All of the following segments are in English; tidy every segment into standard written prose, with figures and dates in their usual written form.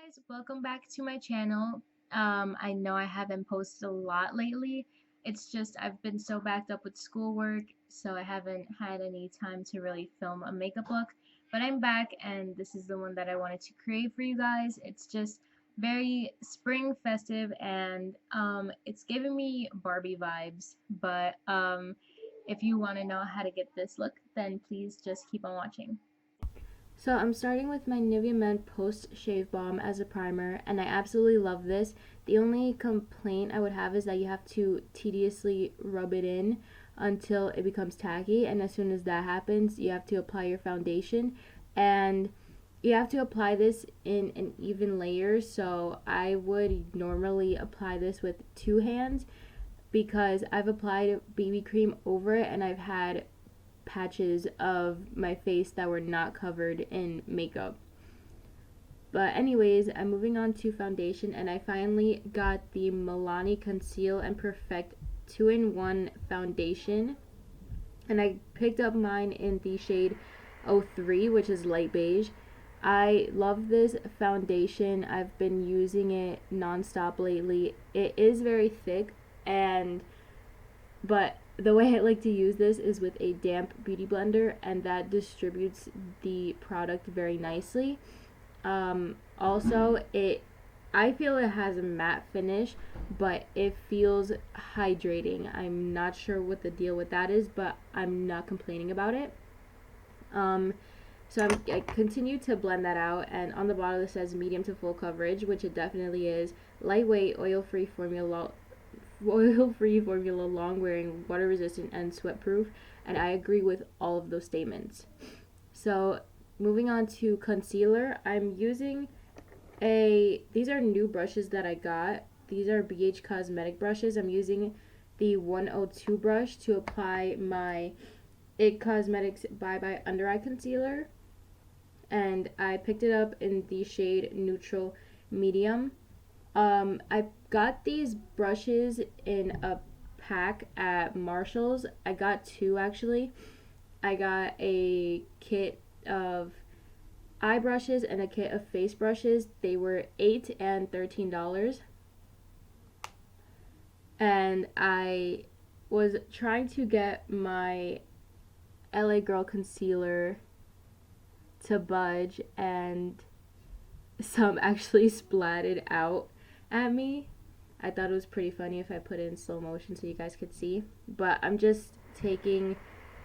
guys, welcome back to my channel. I know I haven't posted a lot lately. It's just I've been so backed up with schoolwork, so I haven't had any time to really film a makeup look. But I'm back, and this is the one that I wanted to create for you guys. It's just very spring festive, and it's giving me Barbie vibes. But if you want to know how to get this look, then please just keep on watching. So I'm starting with my Nivea Men Post Shave Balm as a primer, and I absolutely love this. The only complaint I would have is that you have to tediously rub it in until it becomes tacky, and as soon as that happens, you have to apply your foundation, and you have to apply this in an even layer. So I would normally apply this with two hands because I've applied BB cream over it and I've had patches of my face that were not covered in makeup. But anyways, I'm moving on to foundation, and I finally got the Milani Conceal and Perfect 2-in-1 foundation, and I picked up mine in the shade 03, which is light beige. I love this foundation. I've been using it nonstop lately. It is very thick, but the way I like to use this is with a damp beauty blender, and that distributes the product very nicely. Also, I feel it has a matte finish, but it feels hydrating. I'm not sure what the deal with that is, but I'm not complaining about it. So I continue to blend that out, and on the bottle it says medium to full coverage, which it definitely is. Lightweight, oil-free formula, long wearing, water resistant, and sweat proof, and I agree with all of those statements. So moving on to concealer, I'm using these are new brushes that I got. These are BH Cosmetic brushes. I'm using the 102 brush to apply my It Cosmetics Bye Bye Under Eye Concealer, and I picked it up in the shade Neutral Medium. I got these brushes in a pack at Marshall's. I got two actually. I got a kit of eye brushes and a kit of face brushes. They were $8 and $13. And I was trying to get my LA Girl concealer to budge, and some actually splatted out at me. I thought it was pretty funny if I put it in slow motion so you guys could see. But I'm just taking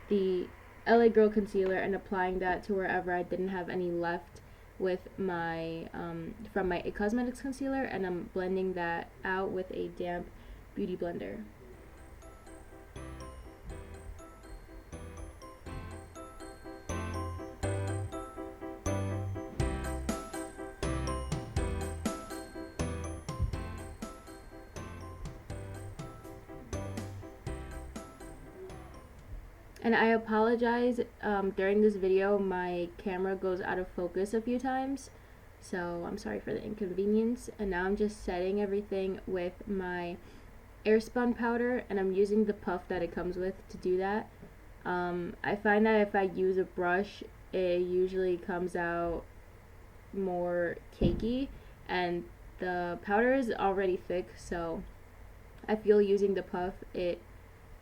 the LA Girl concealer and applying that to wherever I didn't have any left with my from my It Cosmetics concealer, and I'm blending that out with a damp beauty blender. And I apologize, during this video my camera goes out of focus a few times, so I'm sorry for the inconvenience. And now I'm just setting everything with my Airspun powder, and I'm using the puff that it comes with to do that. I find that if I use a brush, it usually comes out more cakey, and the powder is already thick, so I feel using the puff, it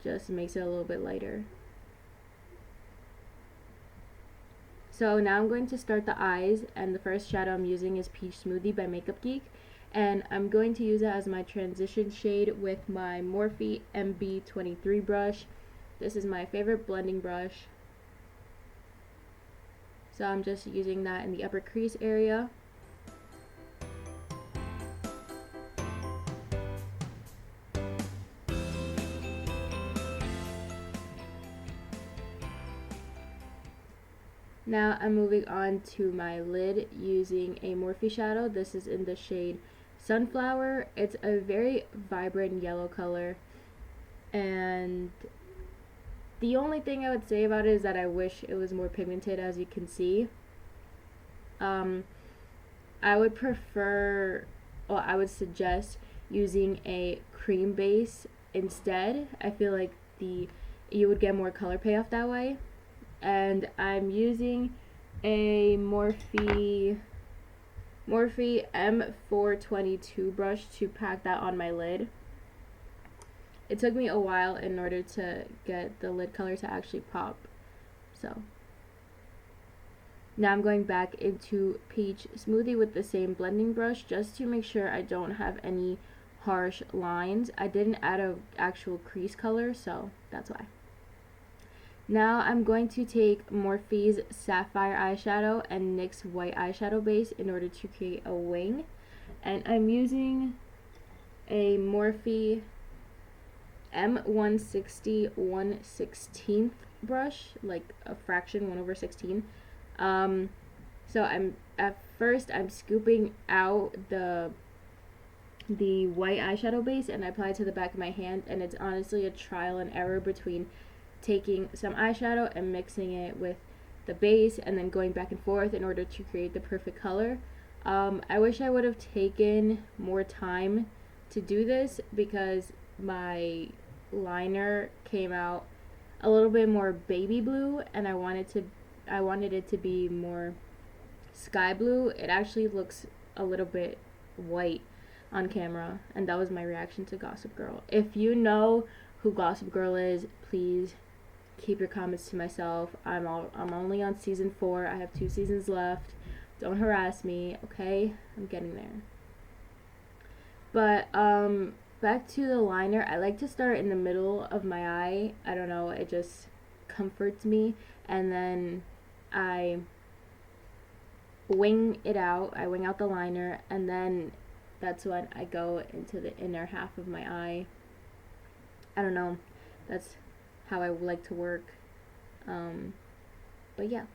just makes it a little bit lighter. So now I'm going to start the eyes, and the first shadow I'm using is Peach Smoothie by Makeup Geek, and I'm going to use it as my transition shade with my Morphe MB23 brush. This is my favorite blending brush, so I'm just using that in the upper crease area. Now I'm moving on to my lid using a Morphe shadow. This is in the shade Sunflower. It's a very vibrant yellow color, and the only thing I would say about it is that I wish it was more pigmented, as you can see. I would prefer, or I would suggest using a cream base instead. I feel like you would get more color payoff that way. And I'm using a Morphe Morphe M422 brush to pack that on my lid. It took me a while in order to get the lid color to actually pop. So now I'm going back into Peach Smoothie with the same blending brush just to make sure I don't have any harsh lines. I didn't add an actual crease color, so that's why. Now I'm going to take Morphe's Sapphire eyeshadow and NYX white eyeshadow base in order to create a wing. And I'm using a Morphe M160 1/16 brush, like a fraction, 1/16. So I'm scooping out the white eyeshadow base and I apply it to the back of my hand, and it's honestly a trial and error between taking some eyeshadow and mixing it with the base and then going back and forth in order to create the perfect color. I wish I would have taken more time to do this because my liner came out a little bit more baby blue and I wanted it to be more sky blue. It actually looks a little bit white on camera, and that was my reaction to Gossip Girl. If you know who Gossip Girl is, please keep your comments to myself. I'm only on season 4. I have 2 seasons left. Don't harass me, okay? I'm getting there. But back to the liner. I like to start in the middle of my eye. I don't know, it just comforts me, and then I wing it out. I wing out the liner, and then that's when I go into the inner half of my eye. I don't know, that's how I like to work. But yeah.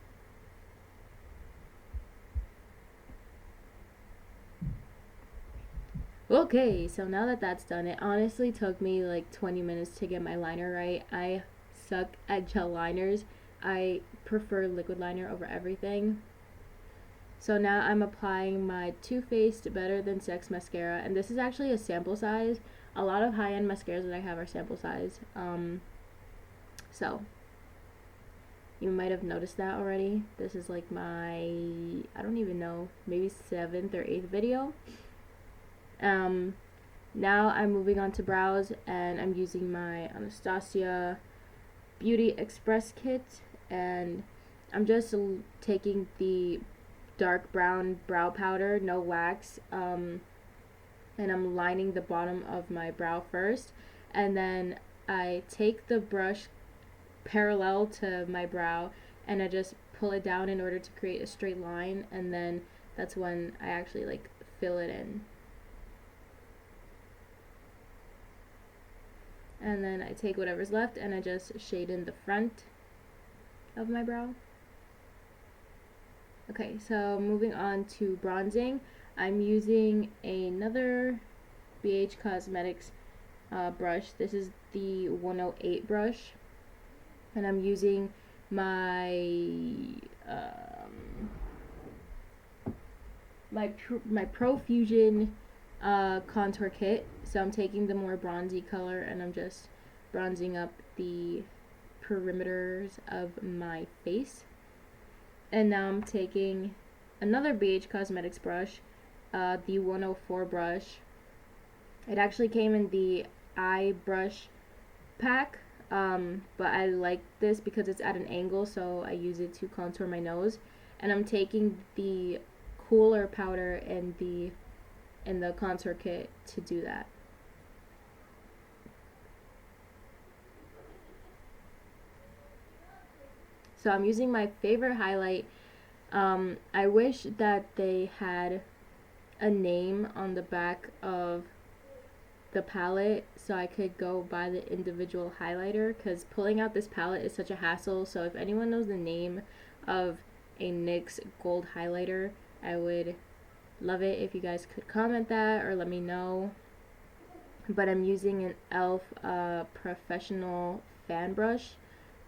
Okay, so now that that's done, it honestly took me like 20 minutes to get my liner right. I suck at gel liners. I prefer liquid liner over everything. So now I'm applying my Too Faced Better Than Sex mascara, and this is actually a sample size. A lot of high-end mascaras that I have are sample size. So you might have noticed that already. This is like my, I don't even know, maybe 7th or 8th video. Now I'm moving on to brows, and I'm using my ABH Beauty Express Kit, and I'm just taking the dark brown brow powder, no wax, and I'm lining the bottom of my brow first, and then I take the brush parallel to my brow and I just pull it down in order to create a straight line, and then that's when I actually like fill it in. And then I take whatever's left and I just shade in the front of my brow. Okay, so moving on to bronzing, I'm using another BH Cosmetics brush. This is the 108 brush, and I'm using my my Profusion contour kit. So I'm taking the more bronzy color and I'm just bronzing up the perimeters of my face. And now I'm taking another BH Cosmetics brush, the 104 brush. It actually came in the eye brush pack, but I like this because it's at an angle, so I use it to contour my nose. And I'm taking the cooler powder in the contour kit to do that. So I'm using my favorite highlight. I wish that they had a name on the back of the palette so I could go buy the individual highlighter, because pulling out this palette is such a hassle. So if anyone knows the name of a NYX gold highlighter, I would love it if you guys could comment that or let me know. But I'm using an e.l.f. Professional fan brush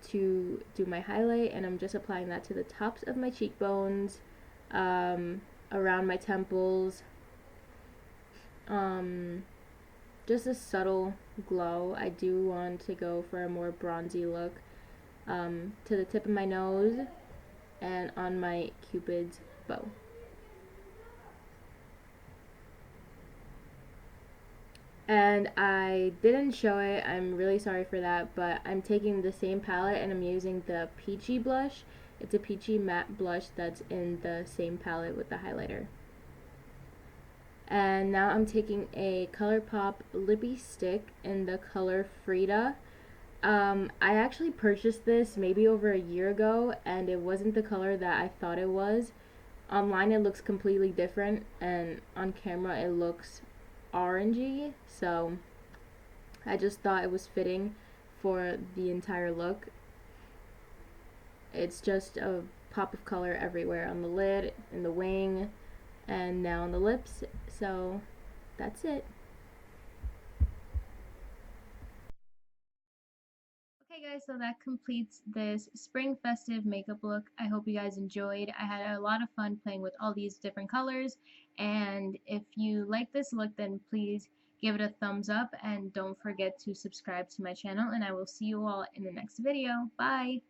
to do my highlight, and I'm just applying that to the tops of my cheekbones, around my temples, just a subtle glow. I do want to go for a more bronzy look, to the tip of my nose and on my cupid's bow. And I didn't show it. I'm really sorry for that, but I'm taking the same palette and I'm using the peachy blush. It's a peachy matte blush that's in the same palette with the highlighter. And now I'm taking a Colourpop Lippie stick in the color Frida. I actually purchased this maybe over a year ago, and it wasn't the color that I thought it was. Online it looks completely different, and on camera it looks orangey, so I just thought it was fitting for the entire look. It's just a pop of color everywhere on the lid, in the wing, and now on the lips, so that's it. Okay guys, so that completes this spring festive makeup look. I hope you guys enjoyed. I had a lot of fun playing with all these different colors, and if you like this look, then please give it a thumbs up and don't forget to subscribe to my channel, and I will see you all in the next video. Bye!